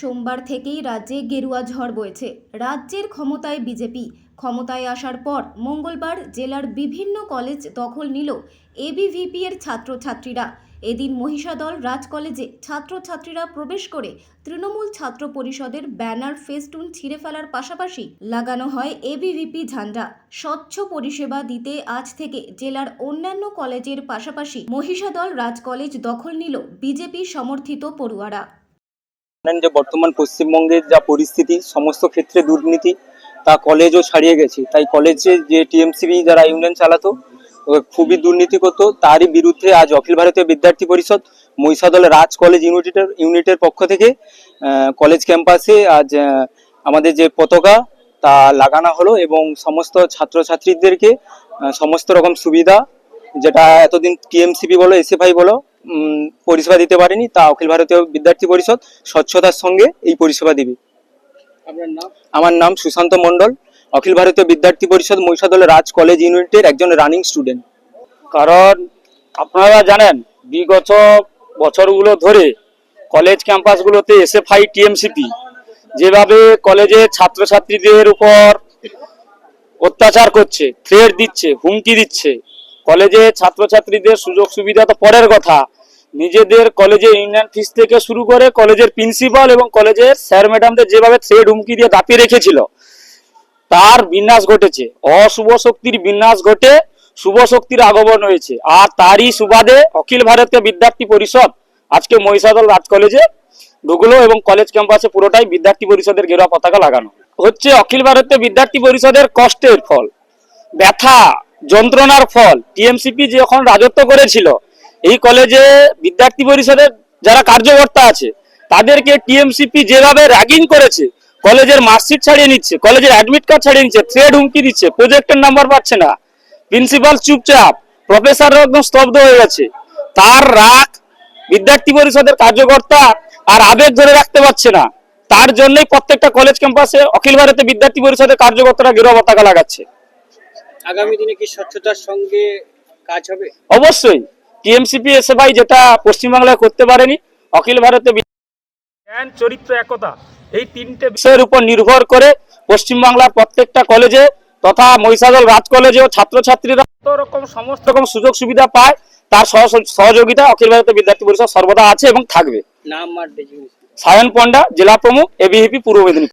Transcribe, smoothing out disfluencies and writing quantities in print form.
সোমবার থেকেই রাজ্যে গেরুয়া ঝড় বইছে। রাজ্যের ক্ষমতায় বিজেপি। ক্ষমতায় আসার পর মঙ্গলবার জেলার বিভিন্ন কলেজ দখল নিল এবিভিপি এর ছাত্রছাত্রীরা। এদিন মহিষাদল রাজ কলেজে ছাত্রছাত্রীরা প্রবেশ করে তৃণমূল ছাত্র পরিষদের ব্যানার ফেস্টুন ছিঁড়ে ফেলার পাশাপাশি লাগানো হয় এবিভিপি ঝান্ডা। স্বচ্ছ পরিষেবা দিতে আজ থেকে জেলার অন্যান্য কলেজের পাশাপাশি মহিষাদল রাজ কলেজ দখল নিল বিজেপি সমর্থিত পড়ুয়ারা। যে বর্তমান পশ্চিমবঙ্গের যা পরিস্থিতি, সমস্ত ক্ষেত্রে দুর্নীতি, তা কলেজও ছাড়িয়ে গেছে। তাই কলেজে যে টিএমসিবি যারা ইউনিয়ন চালাতো, খুবই দুর্নীতি করতো, তারই বিরুদ্ধে আজ অখিল ভারতীয় বিদ্যার্থী পরিষদ মহিষাদল রাজ কলেজ ইউনিটের পক্ষ থেকে কলেজ ক্যাম্পাসে আজ আমাদের যে পতাকা তা লাগানো হলো এবং সমস্ত ছাত্রছাত্রীদেরকে সমস্ত রকম সুবিধা, যেটা এতদিন টিএমসিবি বলো এসএফআই বলো পরিষেবা দিতে পারেনি, তা অখিল ভারতীয় বিদ্যার্থী পরিষদ স্বচ্ছতার সঙ্গে এই পরিষেবা দিবে। আমার নাম সুশান্ত মণ্ডল, অখিল ভারতীয় বিদ্যার্থী পরিষদ মহিষাদল রাজ কলেজ ইউনিটের একজন রানিং স্টুডেন্ট। কারণ আপনারা জানেন বিগত বছরগুলো ধরে কলেজ ক্যাম্পাসগুলোতে এসএফআই টিএমসিপি যেভাবে কলেজের ছাত্রছাত্রীদের উপর অত্যাচার করছে, থ্রেট দিচ্ছে, হুমকি দিচ্ছে, কলেজে ছাত্রছাত্রীদের সুযোগ সুবিধা তো পরের কথা, নিজেদের কলেজে ইউনিয়ন ফিস থেকে শুরু করে কলেজের প্রিন্সিপাল এবং কলেজের স্যার ম্যাডামদের যেভাবে থ্রেট হুমকি দিয়ে দাপিয়ে রেখেছিল, তার বিন্যাস ঘটেছে। অশুভ শক্তির বিন্যাস ঘটে শুভ শক্তির আগমন হয়েছে। আর তারই সুবাদে অখিল ভারতীয় বিদ্যার্থী পরিষদ আজকে মহিষাদল রাজ কলেজে ঢুকলো এবং কলেজ ক্যাম্পাসে পুরোটাই বিদ্যার্থী পরিষদের গেরুয়া পতাকা লাগানো হচ্ছে। অখিল ভারতীয় বিদ্যার্থী পরিষদের কষ্টের ফল, ব্যথা যন্ত্রণার ফল। টিএমসিপি যখন রাজত্ব করেছিল এই কলেজে বিদ্যার্থী পরিষদের যারা কার্যকর্তা আছে তাদেরকে টিএমসিপি যেভাবে র্যাগিং করেছে, কলেজের মার্কশিট ছাড়িয়ে নিচ্ছে, কলেজের অ্যাডমিট কার্ড ছাড়িয়ে নিচ্ছে, থ্রেড হুমকি দিচ্ছে, প্রজেক্টের নাম্বার পাচ্ছে না, প্রিন্সিপাল চুপচাপ, প্রফেসররা একদম স্তব্ধ হয়ে গেছে। তার রাগ বিদ্যার্থী পরিষদের কার্যকর্তা আর আবেগ ধরে রাখতে পারছে না। তার জন্যই প্রত্যেকটা কলেজ ক্যাম্পাসে অখিল ভারতীয় বিদ্যার্থী পরিষদের কার্যকর্তারা গেরুয়া পতাকা লাগাচ্ছে। আগামী দিনে কি স্বচ্ছতার সঙ্গে কাজ হবে? অবশ্যই। টিএমসিপি এসএফআই যেটা পশ্চিমবাংলায় করতে পারেনি, অখিল ভারতীয় জ্ঞান, চরিত্র, একতা, এই তিনটে বিষয়ের উপর নির্ভর করে পশ্চিমবাংলার প্রত্যেকটা কলেজে তথা মহিষাদল রাজ কলেজেও ছাত্রছাত্রীরা সমস্ত রকম সুযোগ সুবিধা পায়। তার সহযোগিতা অখিল ভারতীয় বিদ্যার্থী পরিষদ সর্বদা আছে এবং থাকবে। নাম আর সায়ন পণ্ডা, জেলা প্রমুখ, এবিভিপি পূর্ব মেদিনীপুর।